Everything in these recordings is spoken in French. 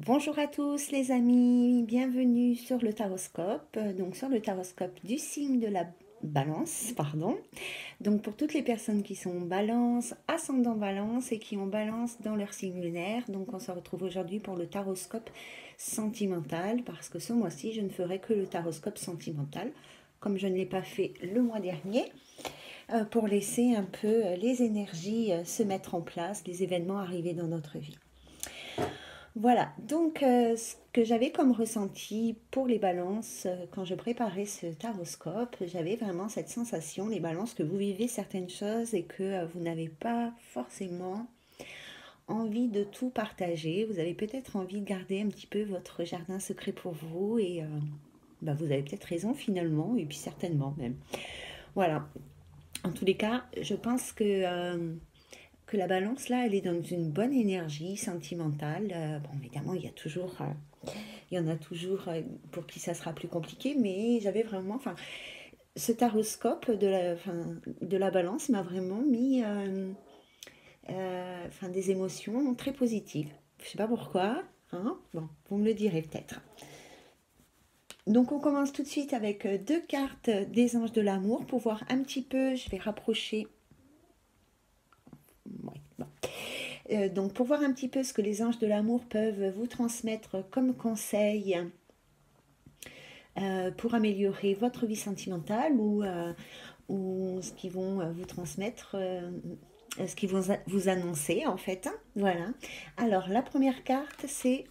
Bonjour à tous les amis, bienvenue sur le taroscope, donc sur le taroscope du signe de la balance, pardon. Donc pour toutes les personnes qui sont balance, ascendant balance et qui ont balance dans leur signe lunaire, donc on se retrouve aujourd'hui pour le taroscope sentimental parce que ce mois-ci je ne ferai que le taroscope sentimental comme je ne l'ai pas fait le mois dernier pour laisser un peu les énergies se mettre en place, les événements arriver dans notre vie. Voilà, donc ce que j'avais comme ressenti pour les balances, quand je préparais ce taroscope, j'avais vraiment cette sensation, les balances, que vous vivez certaines choses et que vous n'avez pas forcément envie de tout partager. Vous avez peut-être envie de garder un petit peu votre jardin secret pour vous et vous avez peut-être raison finalement, et puis certainement même. Voilà, en tous les cas, je pense que la balance, là, elle est dans une bonne énergie sentimentale. Bon, évidemment, il y en a toujours pour qui ça sera plus compliqué, mais j'avais vraiment, ce taroscope de la balance m'a vraiment mis des émotions très positives. Je sais pas pourquoi, hein. Bon, vous me le direz peut-être. Donc on commence tout de suite avec deux cartes des anges de l'amour pour voir un petit peu, je vais rapprocher. Ouais, bon. Donc pour voir un petit peu ce que les anges de l'amour peuvent vous transmettre comme conseil pour améliorer votre vie sentimentale ou ce qu'ils vont vous transmettre, ce qu'ils vont vous annoncer en fait. Hein. Voilà. Alors la première carte c'est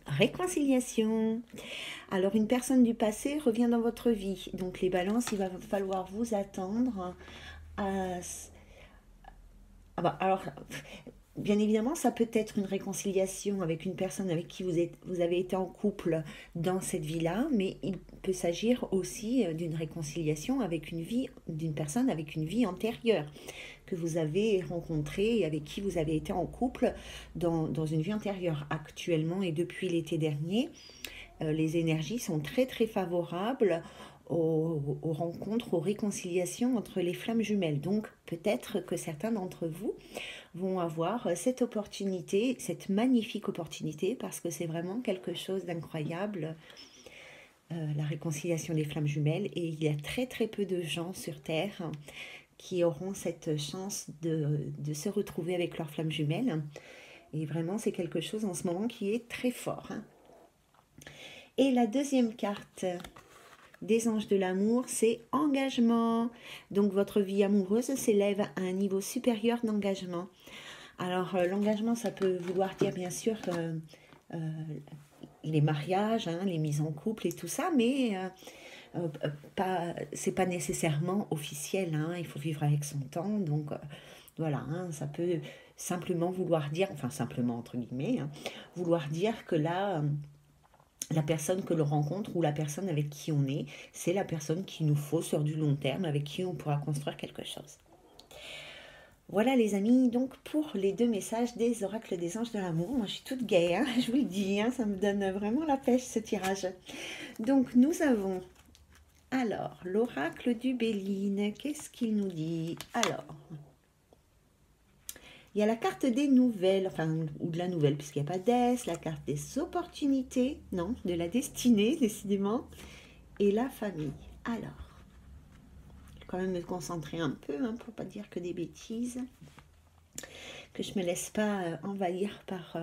réconciliation. Alors une personne du passé revient dans votre vie. Donc les balances, il va falloir vous attendre à... alors, bien évidemment, ça peut être une réconciliation avec une personne avec qui vous avez été en couple dans cette vie-là, mais il peut s'agir aussi d'une réconciliation avec d'une personne avec une vie antérieure que vous avez rencontrée et avec qui vous avez été en couple dans une vie antérieure. Actuellement et depuis l'été dernier, les énergies sont très très favorables aux rencontres, aux réconciliations entre les flammes jumelles. Donc peut-être que certains d'entre vous vont avoir cette opportunité, cette magnifique opportunité, parce que c'est vraiment quelque chose d'incroyable, la réconciliation des flammes jumelles. Et il y a très très peu de gens sur Terre qui auront cette chance de se retrouver avec leurs flammes jumelles. Et vraiment, c'est quelque chose en ce moment qui est très fort. Hein. Et la deuxième carte des anges de l'amour, c'est engagement. Donc votre vie amoureuse s'élève à un niveau supérieur d'engagement. Alors l'engagement, ça peut vouloir dire bien sûr les mariages, hein, les mises en couple et tout ça, mais c'est pas nécessairement officiel. Hein, il faut vivre avec son temps, donc voilà, hein, ça peut simplement vouloir dire, enfin simplement entre guillemets, hein, vouloir dire que là la personne que l'on rencontre ou la personne avec qui on est, c'est la personne qu'il nous faut sur du long terme, avec qui on pourra construire quelque chose. Voilà les amis, donc pour les deux messages des oracles des anges de l'amour, moi je suis toute gaie, hein, je vous le dis, hein, ça me donne vraiment la pêche ce tirage. Donc nous avons, alors, l'oracle du Béline, qu'est-ce qu'il nous dit? Alors, il y a la carte des nouvelles, ou de la nouvelle, puisqu'il n'y a pas d'S, la carte des opportunités, non, de la destinée, décidément, et la famille. Alors, je vais quand même me concentrer un peu, hein, pour ne pas dire que des bêtises, que je ne me laisse pas envahir par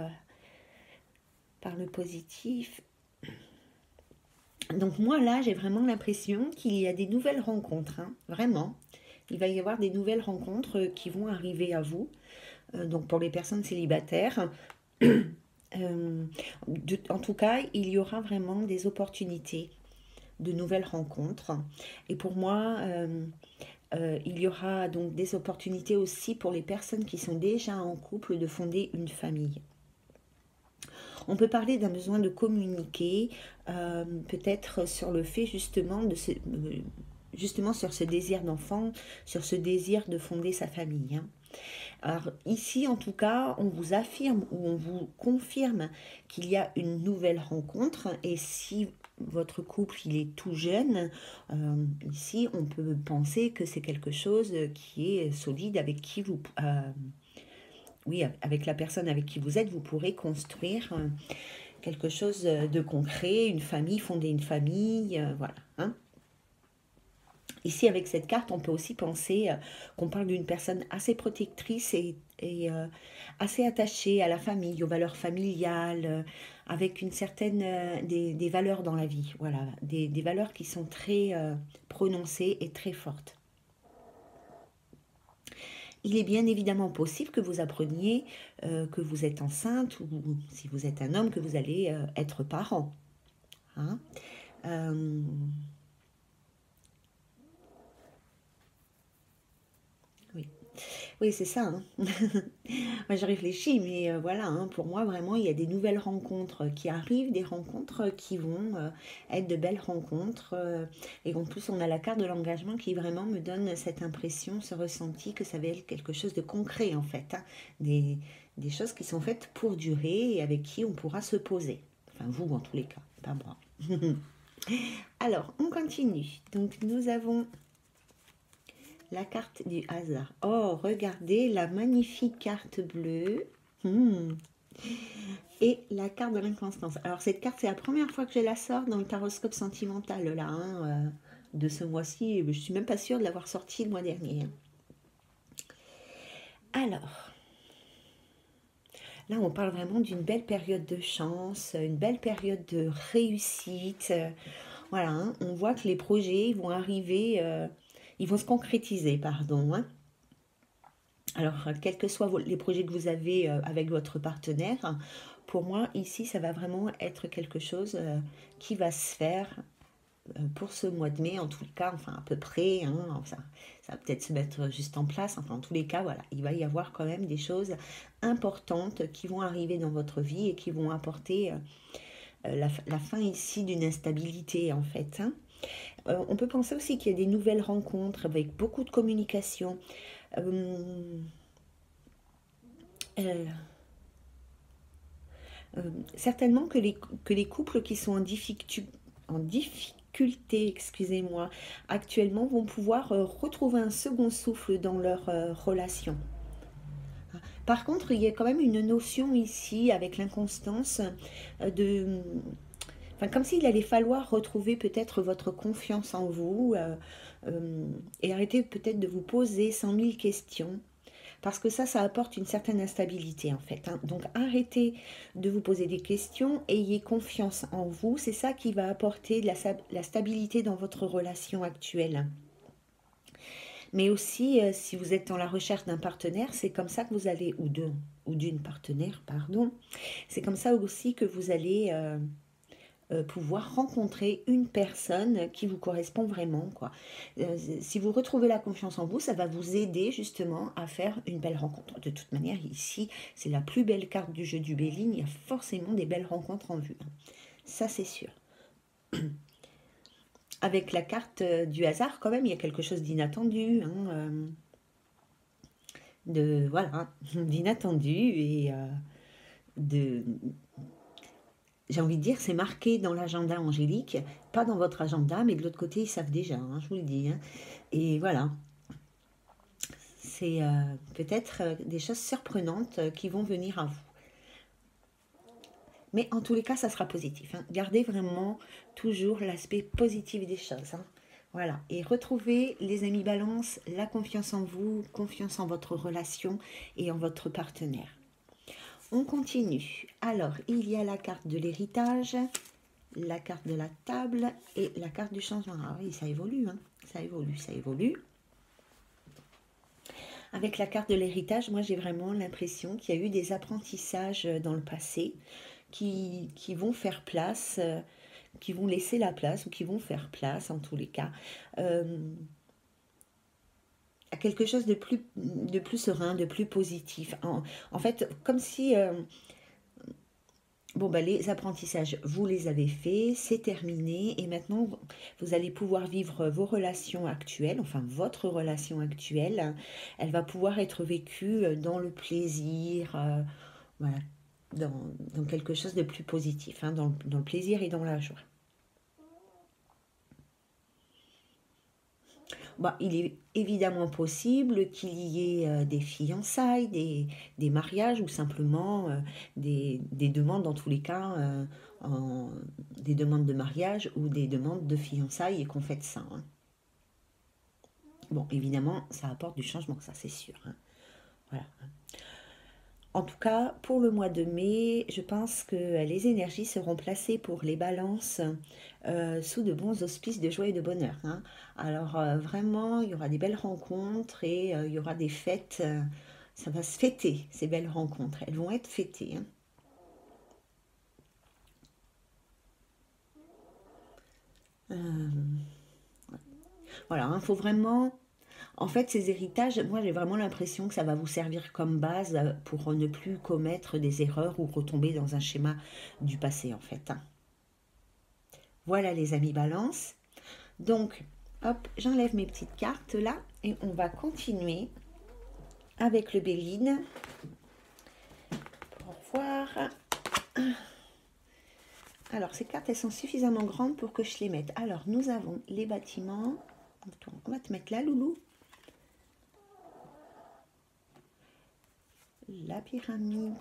le positif. Donc moi, là, j'ai vraiment l'impression qu'il y a des nouvelles rencontres, hein, vraiment. Il va y avoir des nouvelles rencontres qui vont arriver à vous. Donc pour les personnes célibataires, en tout cas, il y aura vraiment des opportunités de nouvelles rencontres. Et pour moi, il y aura donc des opportunités aussi pour les personnes qui sont déjà en couple de fonder une famille. On peut parler d'un besoin de communiquer, peut-être sur le fait justement sur ce désir d'enfant, sur ce désir de fonder sa famille. Hein. Alors ici, en tout cas, on vous affirme ou on vous confirme qu'il y a une nouvelle rencontre et si votre couple il est tout jeune, ici on peut penser que c'est quelque chose qui est solide avec qui oui, avec la personne avec qui vous êtes, vous pourrez construire quelque chose de concret, une famille, fonder une famille, voilà. Hein. Ici, avec cette carte, on peut aussi penser qu'on parle d'une personne assez protectrice et assez attachée à la famille, aux valeurs familiales, avec une certaine des valeurs dans la vie, voilà, des valeurs qui sont très prononcées et très fortes. Il est bien évidemment possible que vous appreniez que vous êtes enceinte ou si vous êtes un homme, que vous allez être parent. Hein. Oui. Oui, c'est ça. Hein. Moi, je réfléchis, mais voilà, hein, pour moi, vraiment, il y a des nouvelles rencontres qui arrivent, des rencontres qui vont être de belles rencontres. Et en plus, on a la carte de l'engagement qui vraiment me donne cette impression, ce ressenti que ça va être quelque chose de concret, en fait. Hein. Des choses qui sont faites pour durer et avec qui on pourra se poser. Enfin, vous, en tous les cas, pas moi. Alors, on continue. Donc, nous avons la carte du hasard. Oh, regardez la magnifique carte bleue. Et la carte de l'inconstance. Alors, cette carte, c'est la première fois que je la sors dans le taroscope sentimental, là, hein, de ce mois-ci. Je suis même pas sûre de l'avoir sorti le mois dernier. Alors, là, on parle vraiment d'une belle période de chance, une belle période de réussite. Voilà, hein, on voit que les projets vont arriver, ils vont se concrétiser, pardon. Hein. Alors, quels que soient les projets que vous avez avec votre partenaire, pour moi, ici, ça va vraiment être quelque chose qui va se faire pour ce mois de mai, en tout cas, enfin à peu près, hein, ça va peut-être se mettre juste en place, enfin en tous les cas, voilà, il va y avoir quand même des choses importantes qui vont arriver dans votre vie et qui vont apporter la fin ici d'une instabilité, en fait. Hein. On peut penser aussi qu'il y a des nouvelles rencontres avec beaucoup de communication. Euh, euh, certainement que les couples qui sont en difficulté, excusez-moi, actuellement vont pouvoir retrouver un second souffle dans leur relation. Par contre, il y a quand même une notion ici avec l'inconstance de... Enfin, comme s'il allait falloir retrouver peut-être votre confiance en vous et arrêter peut-être de vous poser 100 000 questions. Parce que ça apporte une certaine instabilité en fait. Hein. Donc arrêtez de vous poser des questions, ayez confiance en vous. C'est ça qui va apporter de la stabilité dans votre relation actuelle. Mais aussi, si vous êtes dans la recherche d'un partenaire, c'est comme ça que vous allez, ou d'une partenaire, pardon, c'est comme ça aussi que vous allez pouvoir rencontrer une personne qui vous correspond vraiment, quoi. Si vous retrouvez la confiance en vous, ça va vous aider justement à faire une belle rencontre. De toute manière, ici, c'est la plus belle carte du jeu du Béline, il y a forcément des belles rencontres en vue. Ça, c'est sûr. Avec la carte du hasard, quand même, il y a quelque chose d'inattendu, hein, voilà, d'inattendu et de j'ai envie de dire, c'est marqué dans l'agenda angélique, pas dans votre agenda, mais de l'autre côté, ils savent déjà, hein, je vous le dis. Hein. Et voilà, c'est peut-être des choses surprenantes qui vont venir à vous. Mais en tous les cas, ça sera positif. Hein. Gardez vraiment toujours l'aspect positif des choses. Hein. Voilà, et retrouvez, les amis balance, la confiance en vous, confiance en votre relation et en votre partenaire. On continue. Alors, il y a la carte de l'héritage, la carte de la table et la carte du changement. Ah oui, ça évolue, hein. Ça évolue, ça évolue. Avec la carte de l'héritage, moi j'ai vraiment l'impression qu'il y a eu des apprentissages dans le passé qui vont faire place, qui vont laisser la place ou qui vont faire place en tous les cas à quelque chose de plus serein, de plus positif. En fait, comme si bon, bah, les apprentissages, vous les avez faits, c'est terminé, et maintenant, vous allez pouvoir vivre vos relations actuelles, enfin votre relation actuelle, elle va pouvoir être vécue dans le plaisir, voilà, dans quelque chose de plus positif, hein, dans le plaisir et dans la joie. Bah, il est évidemment possible qu'il y ait des fiançailles, des mariages ou simplement des demandes, dans tous les cas, des demandes de mariage ou des demandes de fiançailles et qu'on fête ça, hein. Bon, évidemment, ça apporte du changement, ça c'est sûr, hein. Voilà. En tout cas, pour le mois de mai, je pense que les énergies seront placées pour les balances sous de bons auspices de joie et de bonheur, hein. Alors vraiment, il y aura des belles rencontres et il y aura des fêtes. Ça va se fêter, ces belles rencontres. Elles vont être fêtées, hein. Euh, voilà, il faut vraiment. En fait, ces héritages, moi j'ai vraiment l'impression que ça va vous servir comme base pour ne plus commettre des erreurs ou retomber dans un schéma du passé, en fait, hein. Voilà les amis Balance. Donc, hop, j'enlève mes petites cartes là et on va continuer avec le Béline pour voir. Alors, ces cartes, elles sont suffisamment grandes pour que je les mette. Alors, nous avons les bâtiments. On va te mettre là, Loulou. La pyramide.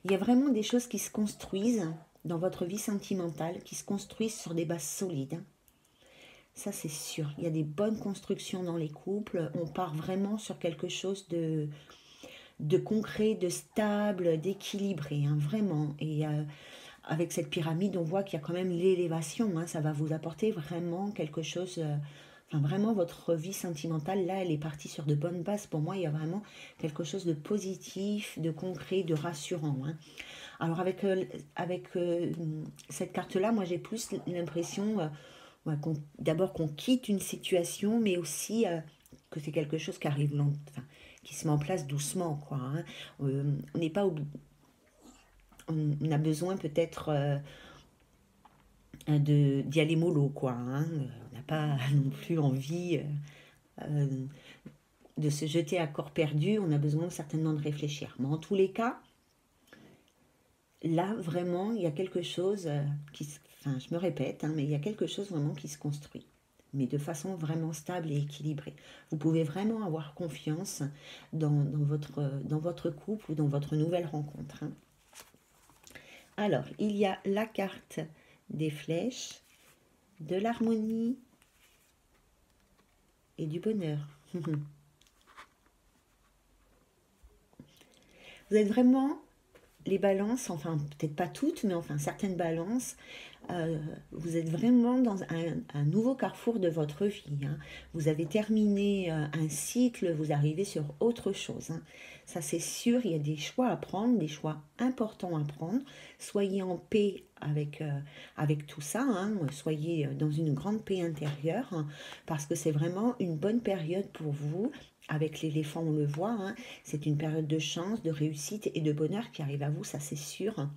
Il y a vraiment des choses qui se construisent dans votre vie sentimentale, qui se construisent sur des bases solides, hein. Ça, c'est sûr. Il y a des bonnes constructions dans les couples. On part vraiment sur quelque chose de concret, de stable, d'équilibré, hein, vraiment. Et avec cette pyramide, on voit qu'il y a quand même l'élévation, hein. Ça va vous apporter vraiment quelque chose. Enfin, vraiment, votre vie sentimentale, là, elle est partie sur de bonnes bases. Pour moi, il y a vraiment quelque chose de positif, de concret, de rassurant, hein. Alors, avec cette carte-là, moi, j'ai plus l'impression ouais, d'abord qu'on quitte une situation, mais aussi que c'est quelque chose qui arrive enfin, qui se met en place doucement, quoi, hein. On n'est pas on a besoin peut-être d'y aller mollo, quoi, hein. On n'a pas non plus envie euh, de se jeter à corps perdu. On a besoin certainement de réfléchir. Mais en tous les cas, là, vraiment, il y a quelque chose enfin, je me répète, hein, mais il y a quelque chose vraiment qui se construit, mais de façon vraiment stable et équilibrée. Vous pouvez vraiment avoir confiance dans votre couple ou dans votre nouvelle rencontre, hein. Alors, il y a la carte des flèches, de l'harmonie et du bonheur. Vous êtes vraiment les balances, enfin peut-être pas toutes, mais enfin certaines balances, vous êtes vraiment dans un nouveau carrefour de votre vie, hein. Vous avez terminé un cycle, vous arrivez sur autre chose, hein. Ça c'est sûr, il y a des choix à prendre, des choix importants à prendre. Soyez en paix avec tout ça, hein. Soyez dans une grande paix intérieure, hein, parce que c'est vraiment une bonne période pour vous. Avec l'éléphant, on le voit, hein, c'est une période de chance, de réussite et de bonheur qui arrive à vous, ça c'est sûr.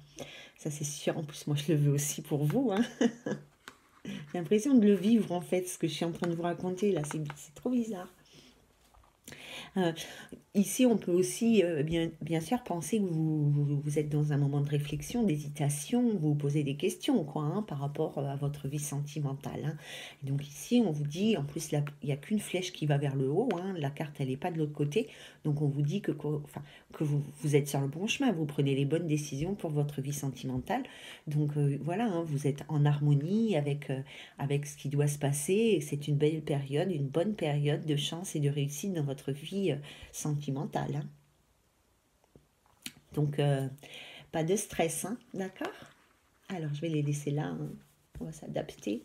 Ça c'est sûr, en plus moi je le veux aussi pour vous, hein. J'ai l'impression de le vivre en fait, ce que je suis en train de vous raconter là, c'est trop bizarre. Euh, Ici, on peut aussi, bien sûr, penser que vous êtes dans un moment de réflexion, d'hésitation, vous vous posez des questions, quoi, hein, par rapport à votre vie sentimentale, hein. Et donc ici, on vous dit, en plus, là, il n'y a qu'une flèche qui va vers le haut, hein, la carte, elle n'est pas de l'autre côté, donc on vous dit enfin, que vous êtes sur le bon chemin, vous prenez les bonnes décisions pour votre vie sentimentale. Donc voilà, hein, vous êtes en harmonie avec ce qui doit se passer, et c'est une belle période, une bonne période de chance et de réussite dans votre vie sentimentale, hein. Donc, pas de stress, hein, d'accord? Alors, je vais les laisser là, hein. On va s'adapter.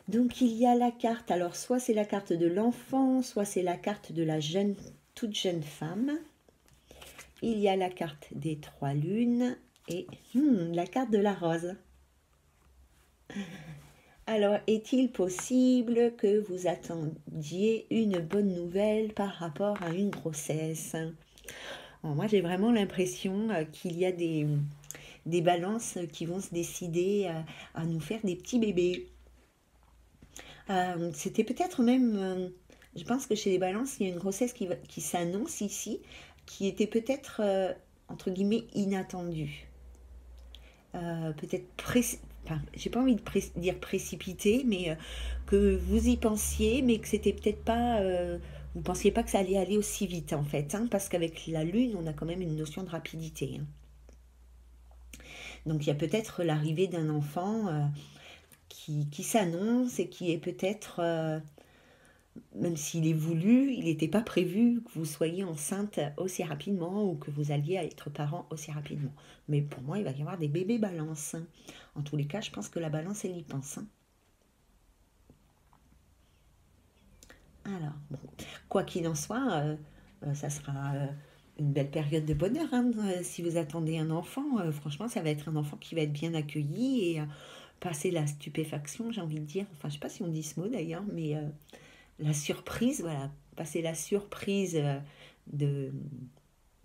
Donc, il y a la carte, alors soit c'est la carte de l'enfant, soit c'est la carte de la toute jeune femme. Il y a la carte des 3 lunes et la carte de la rose. Alors, est-il possible que vous attendiez une bonne nouvelle par rapport à une grossesse? Alors, moi, j'ai vraiment l'impression qu'il y a des balances qui vont se décider à nous faire des petits bébés. C'était peut-être même, je pense que chez les balances, il y a une grossesse qui s'annonce ici, qui était peut-être, entre guillemets, inattendue. Peut-être enfin, j'ai pas envie de dire précipité, mais que vous y pensiez, mais que c'était peut-être pas, vous pensiez pas que ça allait aller aussi vite en fait, hein, parce qu'avec la Lune, on a quand même une notion de rapidité, hein. Donc il y a peut-être l'arrivée d'un enfant qui s'annonce et qui est peut-être, même s'il est voulu, il n'était pas prévu que vous soyez enceinte aussi rapidement ou que vous alliez être parent aussi rapidement. Mais pour moi, il va y avoir des bébés balance, hein. En tous les cas, je pense que la balance, elle y pense, hein. Alors, bon, quoi qu'il en soit, ça sera une belle période de bonheur, hein. Si vous attendez un enfant, franchement, ça va être un enfant qui va être bien accueilli et passer la stupéfaction, j'ai envie de dire. Enfin, je ne sais pas si on dit ce mot d'ailleurs, mais la surprise, voilà, passer la surprise de,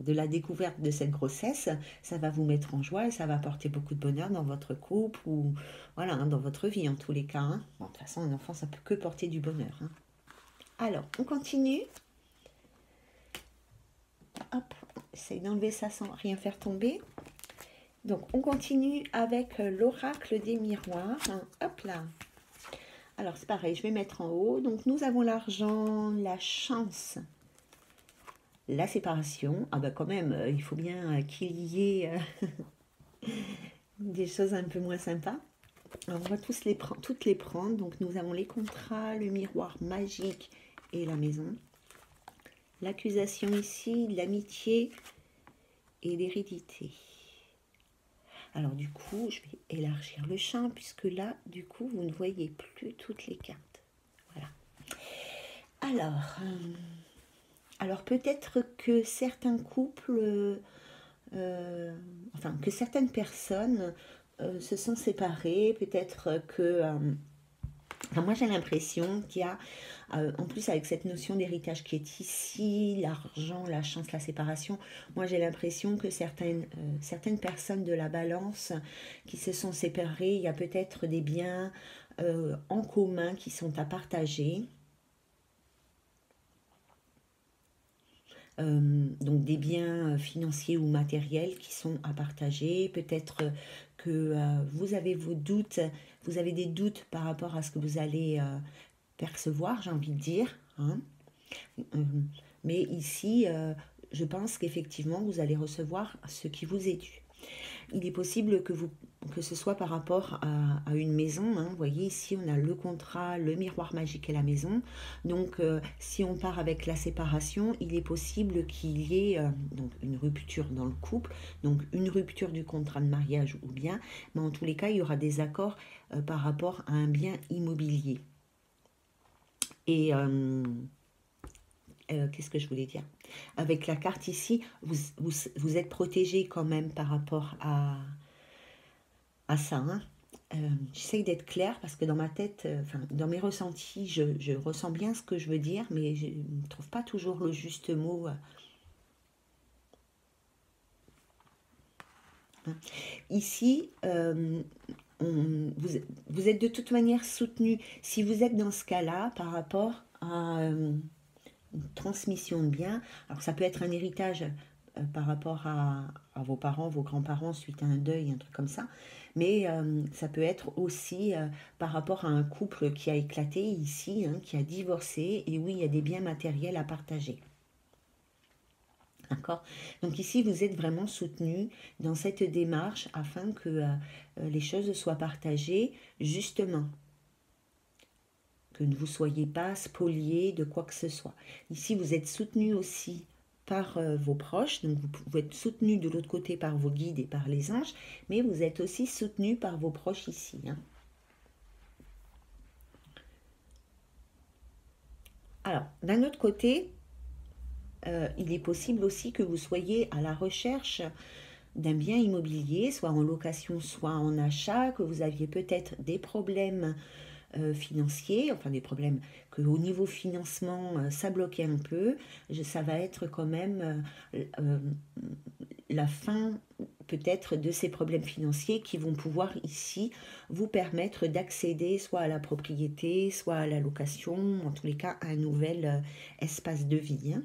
de la découverte de cette grossesse, ça va vous mettre en joie et ça va apporter beaucoup de bonheur dans votre couple ou voilà, hein, dans votre vie en tous les cas, hein. Bon, de toute façon, un enfant, ça peut que porter du bonheur, hein. Alors, on continue. Hop, essaye d'enlever ça sans rien faire tomber. Donc, on continue avec l'oracle des miroirs, hein. Hop là. Alors, c'est pareil, je vais mettre en haut. Donc, nous avons l'argent, la chance, la séparation. Ah ben quand même, il faut bien qu'il y ait des choses un peu moins sympas. Alors, on va toutes les prendre. Donc, nous avons les contrats, le miroir magique et la maison. L'accusation ici, l'amitié et l'hérédité. Alors du coup, je vais élargir le champ puisque là, du coup, vous ne voyez plus toutes les cartes. Voilà. Alors peut-être que certains couples, enfin que certaines personnes se sont séparées. Peut-être que, enfin, moi j'ai l'impression qu'il y a, en plus avec cette notion d'héritage qui est ici, l'argent, la chance, la séparation, moi j'ai l'impression que certaines personnes de la balance qui se sont séparées, il y a peut-être des biens en commun qui sont à partager. Donc des biens financiers ou matériels qui sont à partager. Peut-être que vous avez vos doutes, vous avez des doutes par rapport à ce que vous allez percevoir, j'ai envie de dire, hein. Euh, Mais ici, je pense qu'effectivement, vous allez recevoir ce qui vous est dû. Il est possible que ce soit par rapport à une maison, hein. Vous voyez, ici, on a le contrat, le miroir magique et la maison. Donc, si on part avec la séparation, il est possible qu'il y ait donc une rupture dans le couple, donc une rupture du contrat de mariage ou bien, mais en tous les cas, il y aura des accords par rapport à un bien immobilier. Et qu'est-ce que je voulais dire? Avec la carte ici, vous êtes protégé quand même par rapport à ça, hein. J'essaye d'être claire parce que dans ma tête, enfin, dans mes ressentis, je ressens bien ce que je veux dire, mais je ne trouve pas toujours le juste mot, hein. Ici, vous êtes de toute manière soutenu. Si vous êtes dans ce cas-là, par rapport à une transmission de biens, alors ça peut être un héritage par rapport à vos parents, vos grands-parents suite à un deuil, un truc comme ça, mais ça peut être aussi par rapport à un couple qui a éclaté ici, hein, qui a divorcé, et oui, il y a des biens matériels à partager. D'accord? Donc ici, vous êtes vraiment soutenu dans cette démarche afin que les choses soient partagées justement, que ne vous soyez pas spolié de quoi que ce soit. Ici, vous êtes soutenu aussi par vos proches, donc vous pouvez être soutenu de l'autre côté par vos guides et par les anges, mais vous êtes aussi soutenu par vos proches ici, hein. Alors, d'un autre côté, il est possible aussi que vous soyez à la recherche d'un bien immobilier, soit en location, soit en achat, que vous aviez peut-être des problèmes financiers, enfin des problèmes que au niveau financement, ça bloquait un peu. Ça va être quand même la fin peut-être de ces problèmes financiers qui vont pouvoir ici vous permettre d'accéder soit à la propriété, soit à la location, en tous les cas à un nouvel espace de vie, hein.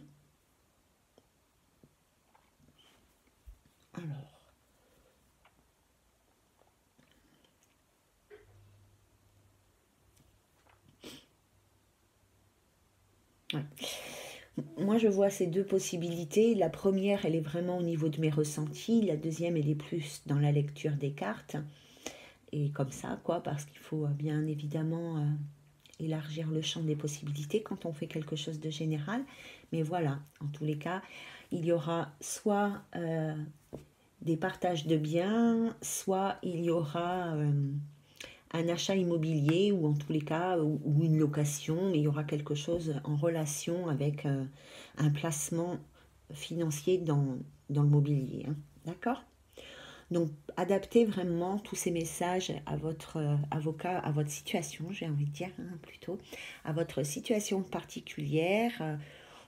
Alors, Ouais. Moi, je vois ces deux possibilités. La première, elle est vraiment au niveau de mes ressentis. La deuxième, elle est plus dans la lecture des cartes. Et comme ça, quoi, parce qu'il faut bien évidemment élargir le champ des possibilités quand on fait quelque chose de général. Mais voilà, en tous les cas, il y aura soit des partages de biens, soit il y aura un achat immobilier ou en tous les cas ou une location, mais il y aura quelque chose en relation avec un placement financier dans le mobilier. Hein. D'accord? Donc, adaptez vraiment tous ces messages à votre avocat, à votre situation, j'ai envie de dire plutôt, à votre situation particulière.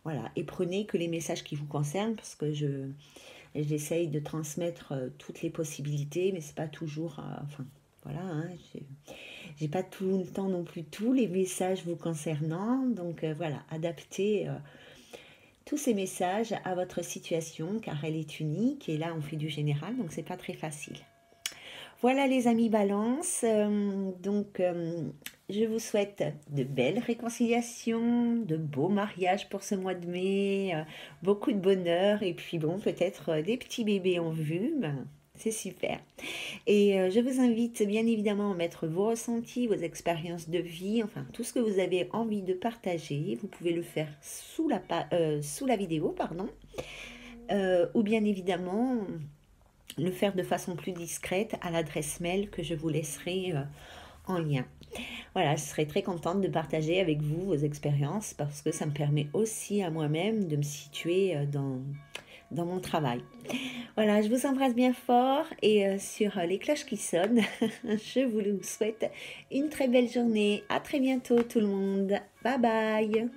Voilà, et prenez que les messages qui vous concernent parce que j'essaye de transmettre toutes les possibilités, mais c'est pas toujours. Enfin, voilà, hein, j'ai pas tout le temps non plus tous les messages vous concernant, donc voilà, adaptez tous ces messages à votre situation car elle est unique et là on fait du général donc c'est pas très facile. Voilà les amis balance, je vous souhaite de belles réconciliations, de beaux mariages pour ce mois de mai, beaucoup de bonheur et puis bon peut-être des petits bébés en vue, ben, c'est super. Et je vous invite bien évidemment à mettre vos ressentis, vos expériences de vie, enfin tout ce que vous avez envie de partager. Vous pouvez le faire sous la vidéo, pardon. Ou bien évidemment le faire de façon plus discrète à l'adresse mail que je vous laisserai en lien. Voilà, je serais très contente de partager avec vous vos expériences parce que ça me permet aussi à moi-même de me situer dans mon travail. Voilà, je vous embrasse bien fort et sur les cloches qui sonnent, je vous souhaite une très belle journée. À très bientôt tout le monde. Bye bye.